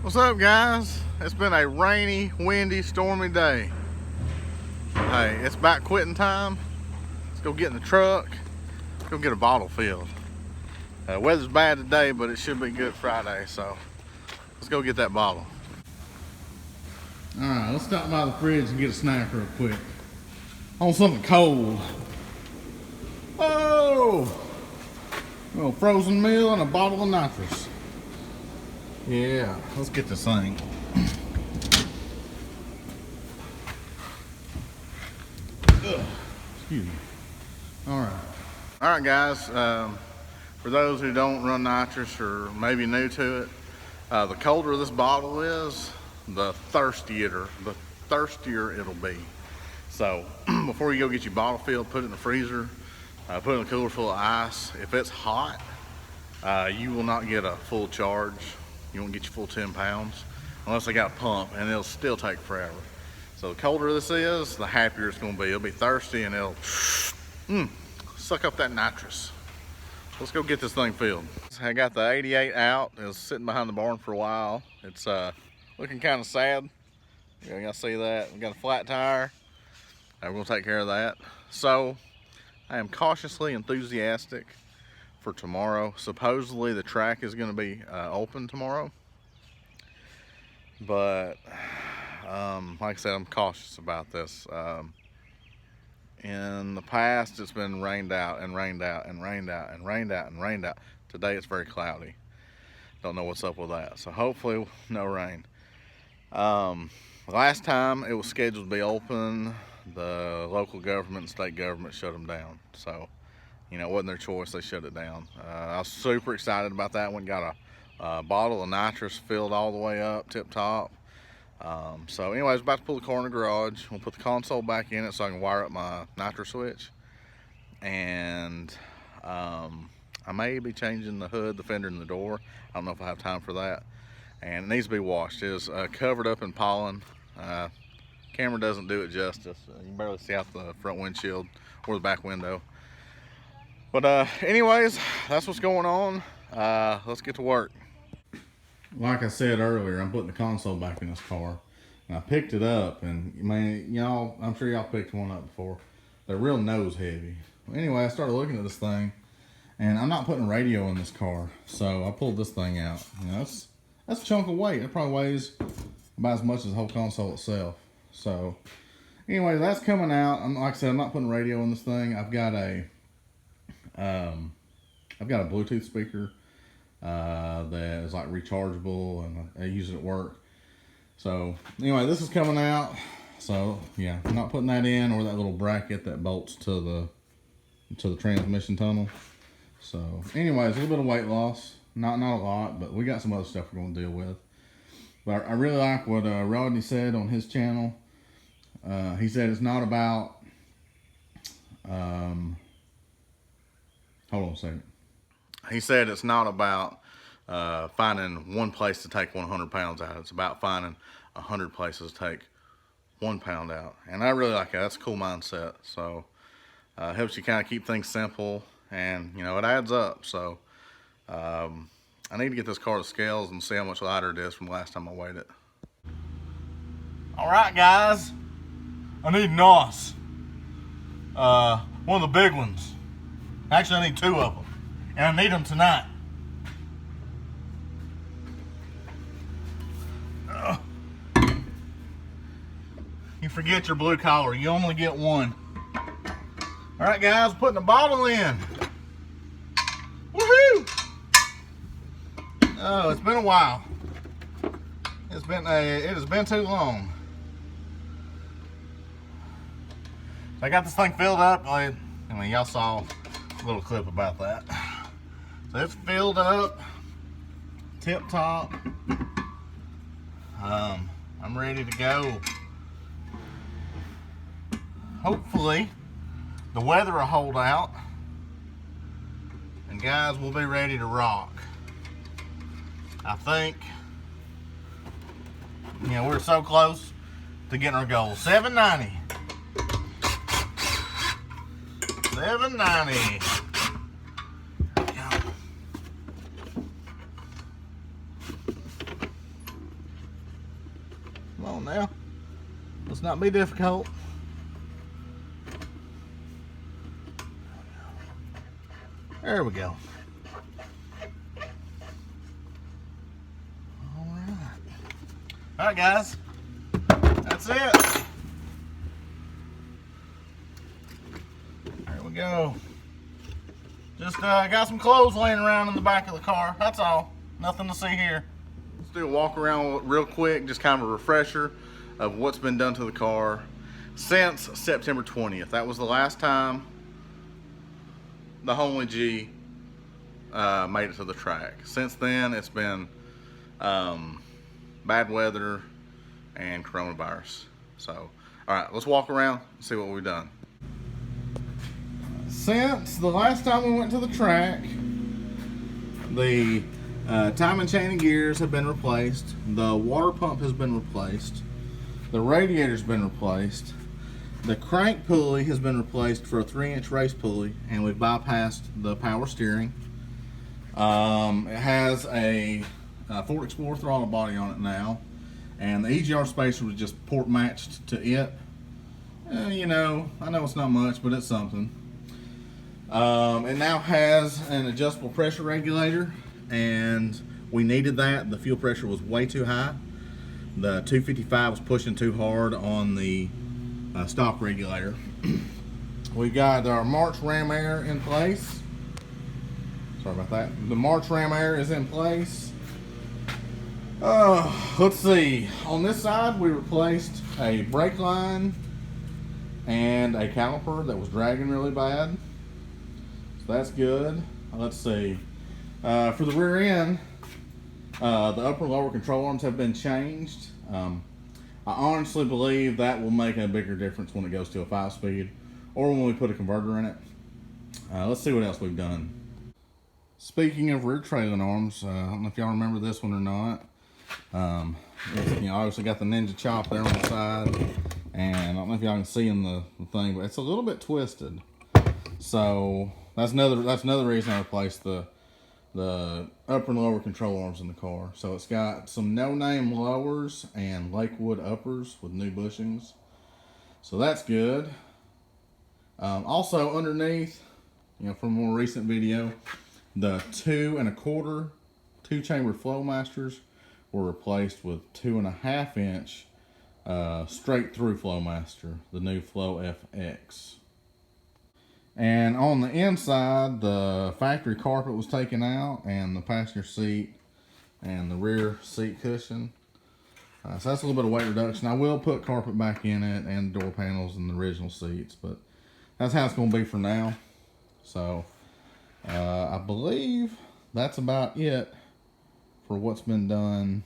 What's up, guys? It's been a rainy, windy, stormy day. Hey, it's about quitting time. Let's go get in the truck. Go get a bottle filled. Weather's bad today, but it should be good Friday, so let's go get that bottle. Alright, let's stop by the fridge and get a snack real quick. I want something cold. Oh! A little frozen meal and a bottle of nitrous. Yeah, let's get this thing. Excuse me. Alright guys, for those who don't run nitrous or maybe new to it, the colder this bottle is, the thirstier it'll be. So before you go get your bottle filled, put it in the freezer, put it in a cooler full of ice. If it's hot, you will not get a full charge. You won't get your full 10 pounds unless they got a pump, and it'll still take forever. So the colder this is, the happier it's gonna be. It'll be thirsty and it'll suck up that nitrous. Let's go get this thing filled. I got the 88 out. It was sitting behind the barn for a while. It's looking kind of sad. You gotta see that. We got a flat tire. We're gonna take care of that. So I am cautiously enthusiastic for tomorrow. Supposedly the track is gonna be open tomorrow. But like I said, I'm cautious about this. In the past, it's been rained out and rained out and rained out and rained out and rained out. Today it's very cloudy. Don't know what's up with that. So hopefully no rain. Last time it was scheduled to be open, the local government and state government shut them down. So, you know, it wasn't their choice, they shut it down. I was super excited about that one. Got a bottle of nitrous filled all the way up, tip top. So anyways, about to pull the car in the garage. We'll put the console back in it so I can wire up my nitro switch. And I may be changing the hood, the fender, and the door. I don't know if I have time for that. And it needs to be washed. It is covered up in pollen. Camera doesn't do it justice. You can barely see out the front windshield or the back window. But anyways, that's what's going on. Let's get to work. Like I said earlier, I'm putting the console back in this car. And I picked it up, and man, y'all, I'm sure y'all picked one up before. They're real nose heavy. Well, anyway, I started looking at this thing, and I'm not putting a radio in this car, so I pulled this thing out. You know, that's a chunk of weight. It probably weighs about as much as the whole console itself. So anyway, that's coming out. Like I said, I'm not putting a radio in this thing. I've got a Bluetooth speaker that is like rechargeable, and I use it at work. So anyway, this is coming out. So yeah, I'm not putting that in, or that little bracket that bolts to the transmission tunnel. So anyways, a little bit of weight loss, not a lot, but we got some other stuff we're going to deal with. But I really like what Rodney said on his channel. He said it's not about hold on a second. He said it's not about finding one place to take 100 pounds out. It's about finding 100 places to take 1 pound out. And I really like that. That's a cool mindset. So helps you kind of keep things simple, and you know, it adds up. So I need to get this car to scales and see how much lighter it is from last time I weighed it. All right, guys, I need NOS. One of the big ones. Actually, I need 2 of them, and I need them tonight. You forget your blue collar. You only get one. All right, guys, putting the bottle in. Woohoo! Oh, it's been a while. It has been too long. I got this thing filled up. I mean, y'all saw a little clip about that. So it's filled up, tip top. I'm ready to go. Hopefully the weather will hold out, and guys, we'll be ready to rock. I think, you know, we're so close to getting our goal. 790. 790. on now. Let's not be difficult. There we go. Alright guys, that's it. There we go. Just got some clothes laying around in the back of the car, that's all. Nothing to see here. Let's do a walk around real quick, just kind of a refresher of what's been done to the car since September 20th. That was the last time the Homely G made it to the track. Since then, it's been bad weather and coronavirus. So, all right, let's walk around and see what we've done. Since the last time we went to the track, the timing chain and gears have been replaced. The water pump has been replaced. The radiator's been replaced. The crank pulley has been replaced for a 3-inch race pulley, and we've bypassed the power steering. It has a Ford Explorer throttle body on it now, and the EGR spacer was just port matched to it. You know, I know it's not much, but it's something. It now has an adjustable pressure regulator, and we needed that. The fuel pressure was way too high. The 255 was pushing too hard on the stock regulator. We got our March ram air in place. Sorry about that. The March ram air is in place. Let's see. On this side, we replaced a brake line and a caliper that was dragging really bad. So that's good. Let's see. For the rear end, the upper and lower control arms have been changed. I honestly believe that will make a bigger difference when it goes to a 5-speed or when we put a converter in it. Let's see what else we've done. Speaking of rear trailing arms, I don't know if y'all remember this one or not. You know, obviously got the Ninja chop there on the side, and I don't know if y'all can see in the thing, but it's a little bit twisted. So that's another reason I replaced the upper and lower control arms in the car. So it's got some no-name lowers and Lakewood uppers with new bushings. So that's good. Also underneath, you know, from a more recent video, the 2 1/4 2-chamber Flowmasters were replaced with 2.5-inch straight through Flowmaster, the new Flow FX. And on the inside, the factory carpet was taken out, and the passenger seat and the rear seat cushion. So that's a little bit of weight reduction. I will put carpet back in it and door panels and the original seats, but that's how it's going to be for now. So I believe that's about it for what's been done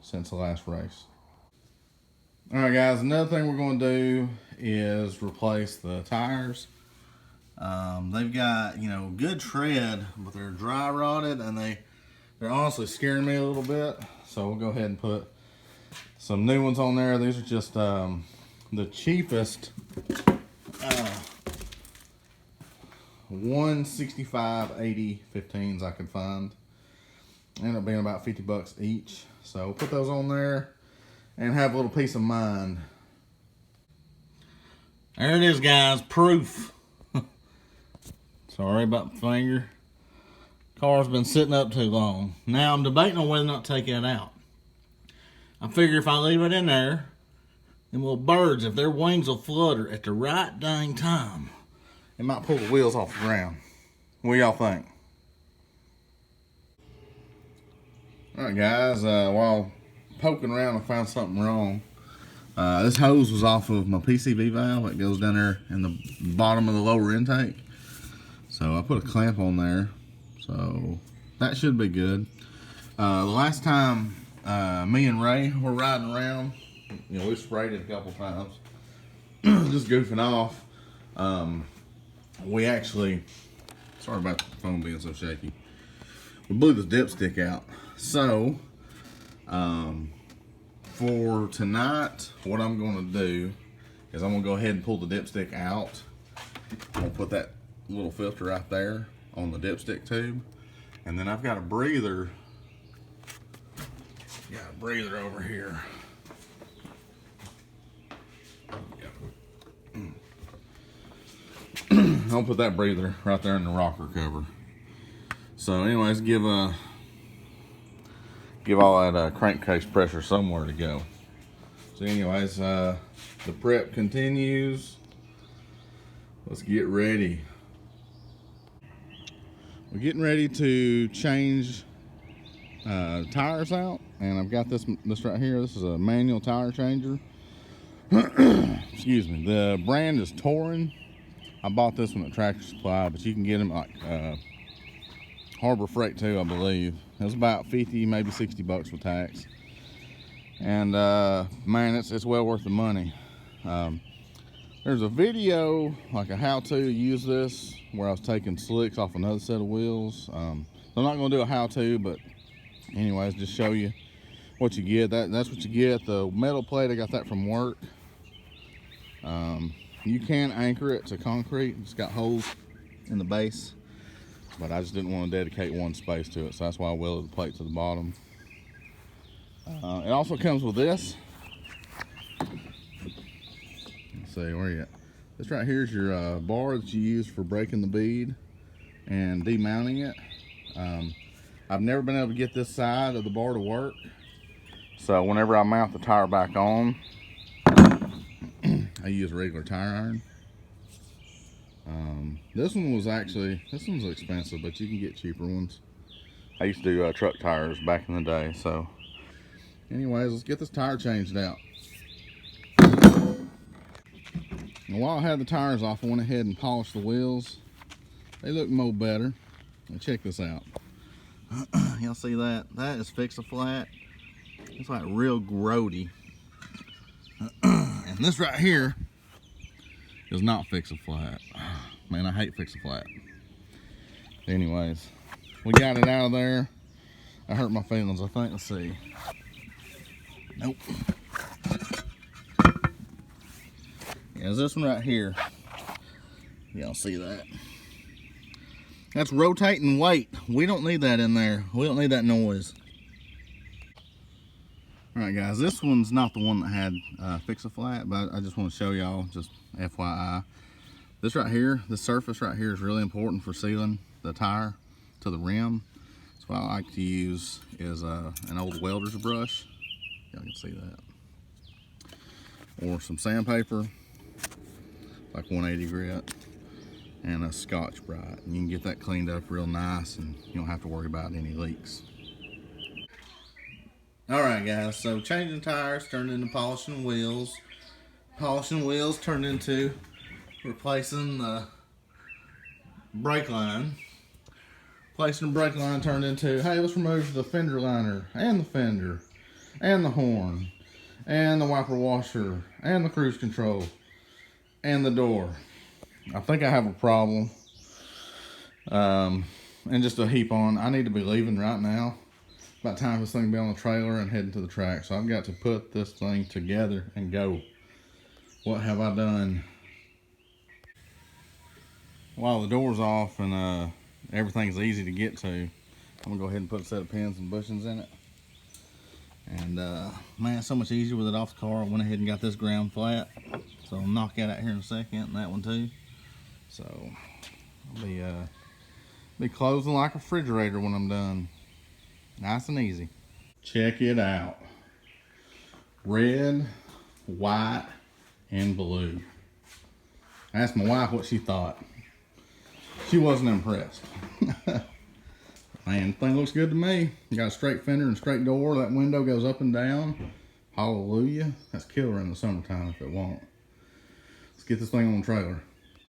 since the last race. All right, guys, another thing we're going to do is replace the tires. They've got, you know, good tread, but they're dry rotted, and they're honestly scaring me a little bit. So we'll go ahead and put some new ones on there. These are just the cheapest 165/80 15s I could find. Ended up being about 50 bucks each. So we'll put those on there and have a little peace of mind. There it is, guys, proof. Sorry about the finger. Car's been sitting up too long. Now I'm debating on whether or not to take it out. I figure if I leave it in there, them little birds, if their wings will flutter at the right dang time, it might pull the wheels off the ground. What do y'all think? Alright guys, while poking around I found something wrong. This hose was off of my PCV valve. It goes down there in the bottom of the lower intake. So I put a clamp on there. So that should be good. The last time me and Ray were riding around, you know, we sprayed it a couple times. Just goofing off. We actually, sorry about the phone being so shaky. We blew the dipstick out. So, for tonight, what I'm going to do is I'm going to go ahead and pull the dipstick out. I'm going to put that little filter right there on the dipstick tube. And then I've got a breather. Got a breather over here. I'll put that breather right there in the rocker cover. So anyways, give all that crankcase pressure somewhere to go. So anyways, the prep continues. Let's get ready. We're getting ready to change tires out, and I've got this right here. This is a manual tire changer. Excuse me. The brand is Touring. I bought this one at Tractor Supply, but you can get them like Harbor Freight too, I believe. It was about 50, maybe 60 bucks with tax. And man, it's well worth the money. There's a video, like a how-to use this, where I was taking slicks off another set of wheels. I'm not gonna do a how-to, but anyways, just show you what you get. That's what you get. The metal plate, I got that from work. You can anchor it to concrete. It's got holes in the base, but I just didn't want to dedicate one space to it, so that's why I welded the plate to the bottom. It also comes with this. Let's see, where you at? This right here is your bar that you use for breaking the bead and demounting it. I've never been able to get this side of the bar to work, so whenever I mount the tire back on, I use a regular tire iron. This one's expensive, but you can get cheaper ones. I used to do truck tires back in the day. So anyways, let's get this tire changed out. And while I had the tires off, I went ahead and polished the wheels. They look more better. Now check this out. Y'all see that? That is fix-a-flat. It's like real grody. And this right here is not fix-a-flat. Man, I hate fix-a-flat. Anyways, we got it out of there. I hurt my feelings, I think. Let's see. Nope. Yeah, it's this one right here. Y'all see that? That's rotating weight. We don't need that in there. We don't need that noise. Alright guys, this one's not the one that had fix-a-flat, but I just want to show y'all, just FYI. This right here, this surface right here is really important for sealing the tire to the rim. So what I like to use is an old welder's brush. Y'all can see that. Or some sandpaper, like 180 grit, and a Scotch-Brite. And you can get that cleaned up real nice, and you don't have to worry about any leaks. Alright guys, so changing tires turned into polishing wheels. Polishing wheels turned into replacing the brake line. Replacing the brake line turned into, hey, let's remove the fender liner, and the fender, and the horn, and the wiper washer, and the cruise control, and the door. I think I have a problem. And just a heap on, I need to be leaving right now. About time this thing be on the trailer and heading to the track. So I've got to put this thing together and go. What have I done? While the door's off and everything's easy to get to, I'm gonna go ahead and put a set of pins and bushings in it. And man, it's so much easier with it off the car. I went ahead and got this ground flat. So I'll knock that out here in a second, and that one too. So I'll be closing like a refrigerator when I'm done. Nice and easy. Check it out. Red, white, and blue. I asked my wife what she thought. She wasn't impressed. Man, the thing looks good to me. You got a straight fender and straight door. That window goes up and down. Hallelujah. That's killer in the summertime if it won't. Let's get this thing on the trailer.